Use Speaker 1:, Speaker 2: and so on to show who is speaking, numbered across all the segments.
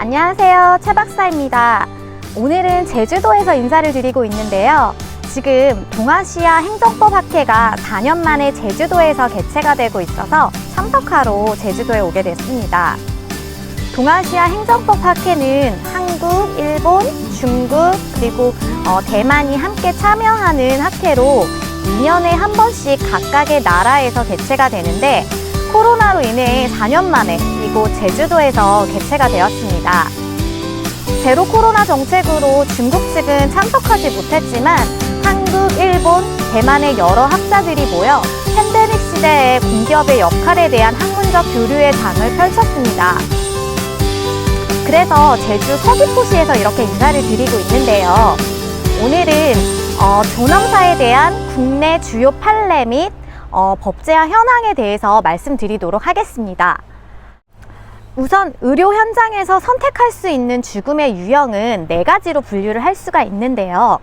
Speaker 1: 안녕하세요, 최 박사입니다. 오늘은 제주도에서 인사를 드리고 있는데요. 지금 동아시아 행정법 학회가 4년 만에 제주도에서 개최가 되고 있어서 참석하러 제주도에 오게 됐습니다. 동아시아 행정법 학회는 한국, 일본, 중국, 그리고 대만이 함께 참여하는 학회로 2년에 한 번씩 각각의 나라에서 개최가 되는데, 코로나로 인해 4년 만에 이곳 제주도에서 개최가 되었습니다. 제로 코로나 정책으로 중국 측은 참석하지 못했지만 한국, 일본, 대만의 여러 학자들이 모여 팬데믹 시대의 공기업의 역할에 대한 학문적 교류의 장을 펼쳤습니다. 그래서 제주 서귀포시에서 이렇게 인사를 드리고 있는데요. 오늘은 존엄사에 대한 국내 주요 판례 및 법제화 현황에 대해서 말씀드리도록 하겠습니다. 우선 의료 현장에서 선택할 수 있는 죽음의 유형은 4가지로 분류를 할 수가 있는데요.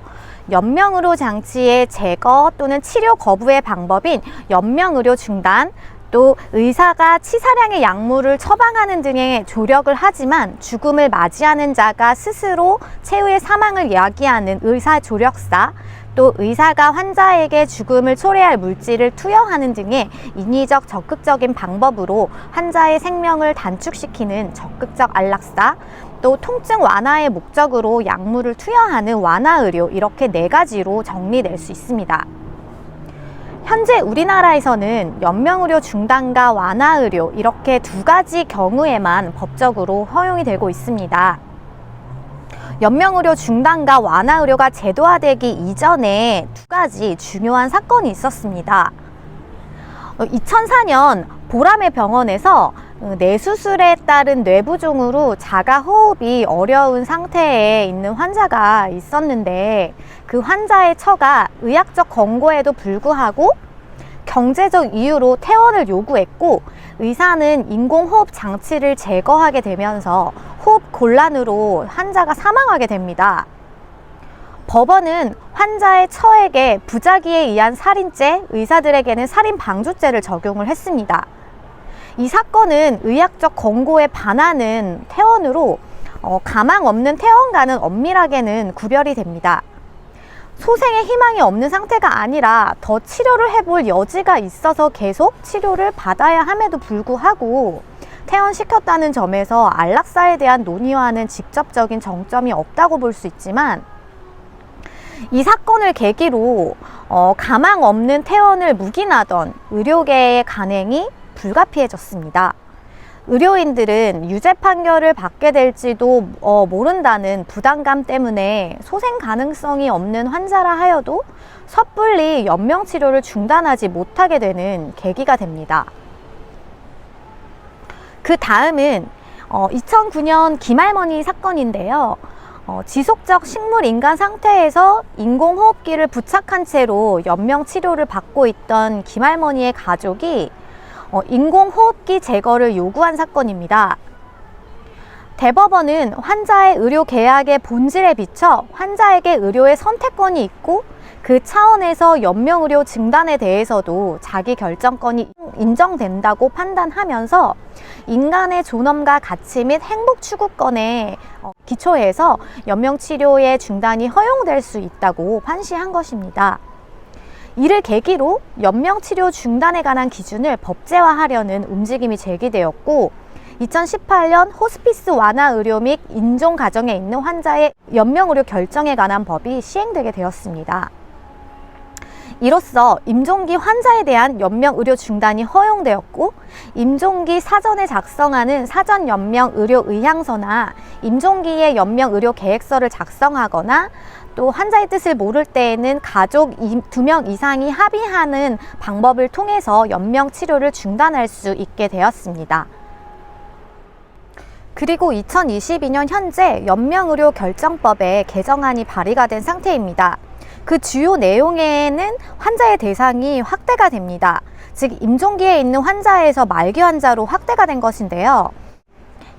Speaker 1: 연명의료 장치의 제거 또는 치료 거부의 방법인 연명의료 중단, 또 의사가 치사량의 약물을 처방하는 등의 조력을 하지만 죽음을 맞이하는 자가 스스로 최후의 사망을 야기하는 의사조력사, 또 의사가 환자에게 죽음을 초래할 물질을 투여하는 등의 인위적 적극적인 방법으로 환자의 생명을 단축시키는 적극적 안락사, 또 통증 완화의 목적으로 약물을 투여하는 완화의료, 이렇게 4가지로 정리될 수 있습니다. 현재 우리나라에서는 연명의료 중단과 완화의료, 이렇게 2가지 경우에만 법적으로 허용이 되고 있습니다. 연명의료 중단과 완화의료가 제도화되기 이전에 2가지 중요한 사건이 있었습니다. 2004년 보라매 병원에서 뇌수술에 따른 뇌부종으로 자가 호흡이 어려운 상태에 있는 환자가 있었는데, 그 환자의 처가 의학적 권고에도 불구하고 경제적 이유로 퇴원을 요구했고, 의사는 인공호흡 장치를 제거하게 되면서 호흡 곤란으로 환자가 사망하게 됩니다. 법원은 환자의 처에게 부작위에 의한 살인죄, 의사들에게는 살인방조죄를 적용을 했습니다. 이 사건은 의학적 권고에 반하는 퇴원으로 가망 없는 퇴원과는 엄밀하게는 구별이 됩니다. 소생의 희망이 없는 상태가 아니라 더 치료를 해볼 여지가 있어서 계속 치료를 받아야 함에도 불구하고 퇴원시켰다는 점에서 안락사에 대한 논의와는 직접적인 정점이 없다고 볼 수 있지만, 이 사건을 계기로 가망 없는 퇴원을 묵인하던 의료계의 간행이 불가피해졌습니다. 의료인들은 유죄 판결을 받게 될지도 모른다는 부담감 때문에 소생 가능성이 없는 환자라 하여도 섣불리 연명치료를 중단하지 못하게 되는 계기가 됩니다. 그 다음은 2009년 김할머니 사건인데요. 지속적 식물인간 상태에서 인공호흡기를 부착한 채로 연명치료를 받고 있던 김할머니의 가족이 인공호흡기 제거를 요구한 사건입니다. 대법원은 환자의 의료 계약의 본질에 비춰 환자에게 의료의 선택권이 있고, 그 차원에서 연명의료 중단에 대해서도 자기 결정권이 인정된다고 판단하면서 인간의 존엄과 가치 및 행복 추구권에 기초해서 연명치료의 중단이 허용될 수 있다고 판시한 것입니다. 이를 계기로 연명치료 중단에 관한 기준을 법제화하려는 움직임이 제기되었고, 2018년 호스피스 완화의료 및 인종가정에 있는 환자의 연명의료 결정에 관한 법이 시행되게 되었습니다. 이로써 임종기 환자에 대한 연명의료 중단이 허용되었고, 임종기 사전에 작성하는 사전 연명의료 의향서나 임종기의 연명의료 계획서를 작성하거나, 또 환자의 뜻을 모를 때에는 가족 2명 이상이 합의하는 방법을 통해서 연명치료를 중단할 수 있게 되었습니다. 그리고 2022년 현재 연명의료 결정법에 개정안이 발의가 된 상태입니다. 그 주요 내용에는 환자의 대상이 확대가 됩니다. 즉, 임종기에 있는 환자에서 말기 환자로 확대가 된 것인데요.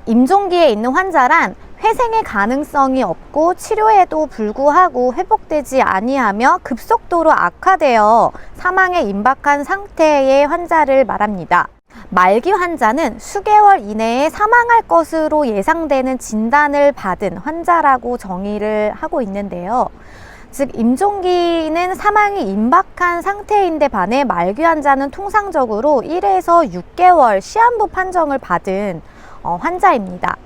Speaker 1: 임종기에 있는 환자란 회생의 가능성이 없고 치료에도 불구하고 회복되지 아니하며 급속도로 악화되어 사망에 임박한 상태의 환자를 말합니다. 말기 환자는 수개월 이내에 사망할 것으로 예상되는 진단을 받은 환자라고 정의를 하고 있는데요. 즉 임종기는 사망이 임박한 상태인데 반해 말기 환자는 통상적으로 1에서 6개월 시한부 판정을 받은 환자입니다.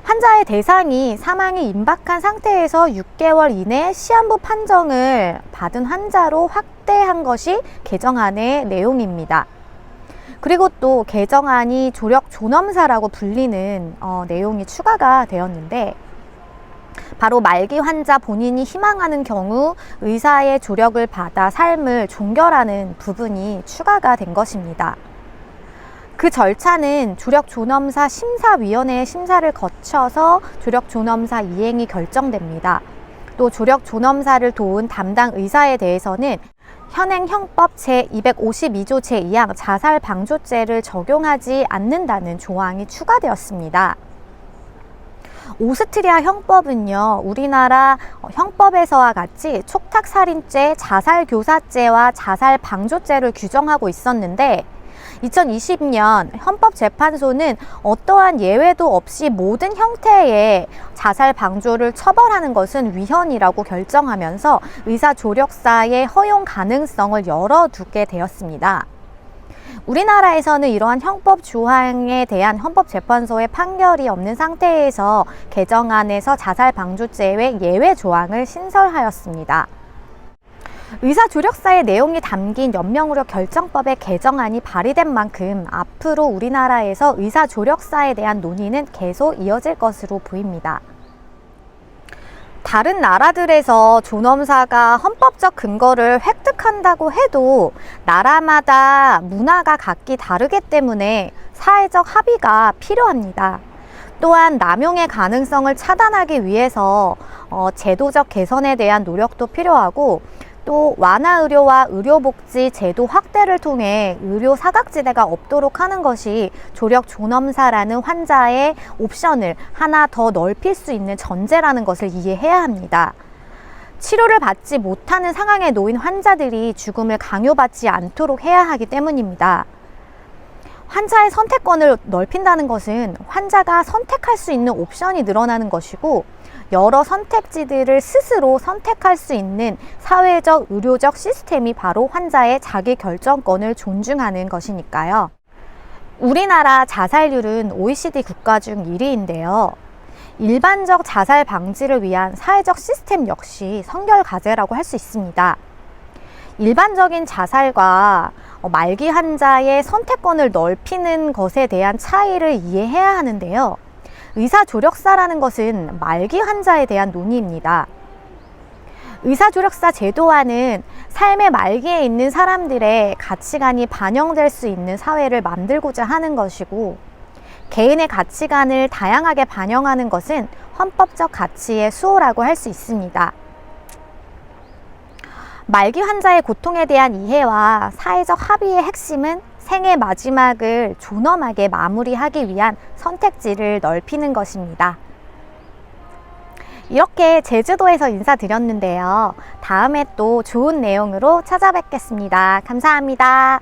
Speaker 1: 환자의 대상이 사망이 임박한 상태에서 6개월 이내 시한부 판정을 받은 환자로 확대한 것이 개정안의 내용입니다. 그리고 또 개정안이 조력 존엄사라고 불리는 내용이 추가가 되었는데, 바로 말기 환자 본인이 희망하는 경우 의사의 조력을 받아 삶을 종결하는 부분이 추가가 된 것입니다. 그 절차는 조력존엄사 심사위원회의 심사를 거쳐서 조력존엄사 이행이 결정됩니다. 또 조력존엄사를 도운 담당 의사에 대해서는 현행 형법 제252조 제2항 자살방조죄를 적용하지 않는다는 조항이 추가되었습니다. 오스트리아 형법은요, 우리나라 형법에서와 같이 촉탁살인죄, 자살교사죄와 자살방조죄를 규정하고 있었는데 2020년 헌법재판소는 어떠한 예외도 없이 모든 형태의 자살방조를 처벌하는 것은 위헌이라고 결정하면서 의사조력사의 허용 가능성을 열어두게 되었습니다. 우리나라에서는 이러한 형법 조항에 대한 헌법재판소의 판결이 없는 상태에서 개정안에서 자살방조죄 외 예외 조항을 신설하였습니다. 의사조력사의 내용이 담긴 연명의료 결정법의 개정안이 발의된 만큼 앞으로 우리나라에서 의사조력사에 대한 논의는 계속 이어질 것으로 보입니다. 다른 나라들에서 존엄사가 헌법적 근거를 획득한다고 해도 나라마다 문화가 각기 다르기 때문에 사회적 합의가 필요합니다. 또한 남용의 가능성을 차단하기 위해서 제도적 개선에 대한 노력도 필요하고, 또 완화의료와 의료복지 제도 확대를 통해 의료 사각지대가 없도록 하는 것이 조력 존엄사라는 환자의 옵션을 하나 더 넓힐 수 있는 전제라는 것을 이해해야 합니다. 치료를 받지 못하는 상황에 놓인 환자들이 죽음을 강요받지 않도록 해야 하기 때문입니다. 환자의 선택권을 넓힌다는 것은 환자가 선택할 수 있는 옵션이 늘어나는 것이고, 여러 선택지들을 스스로 선택할 수 있는 사회적, 의료적 시스템이 바로 환자의 자기 결정권을 존중하는 것이니까요. 우리나라 자살률은 OECD 국가 중 1위인데요. 일반적 자살 방지를 위한 사회적 시스템 역시 선결과제라고 할 수 있습니다. 일반적인 자살과 말기 환자의 선택권을 넓히는 것에 대한 차이를 이해해야 하는데요. 의사조력사라는 것은 말기 환자에 대한 논의입니다. 의사조력사 제도화는 삶의 말기에 있는 사람들의 가치관이 반영될 수 있는 사회를 만들고자 하는 것이고, 개인의 가치관을 다양하게 반영하는 것은 헌법적 가치의 수호라고 할 수 있습니다. 말기 환자의 고통에 대한 이해와 사회적 합의의 핵심은 생의 마지막을 존엄하게 마무리하기 위한 선택지를 넓히는 것입니다. 이렇게 제주도에서 인사드렸는데요. 다음에 또 좋은 내용으로 찾아뵙겠습니다. 감사합니다.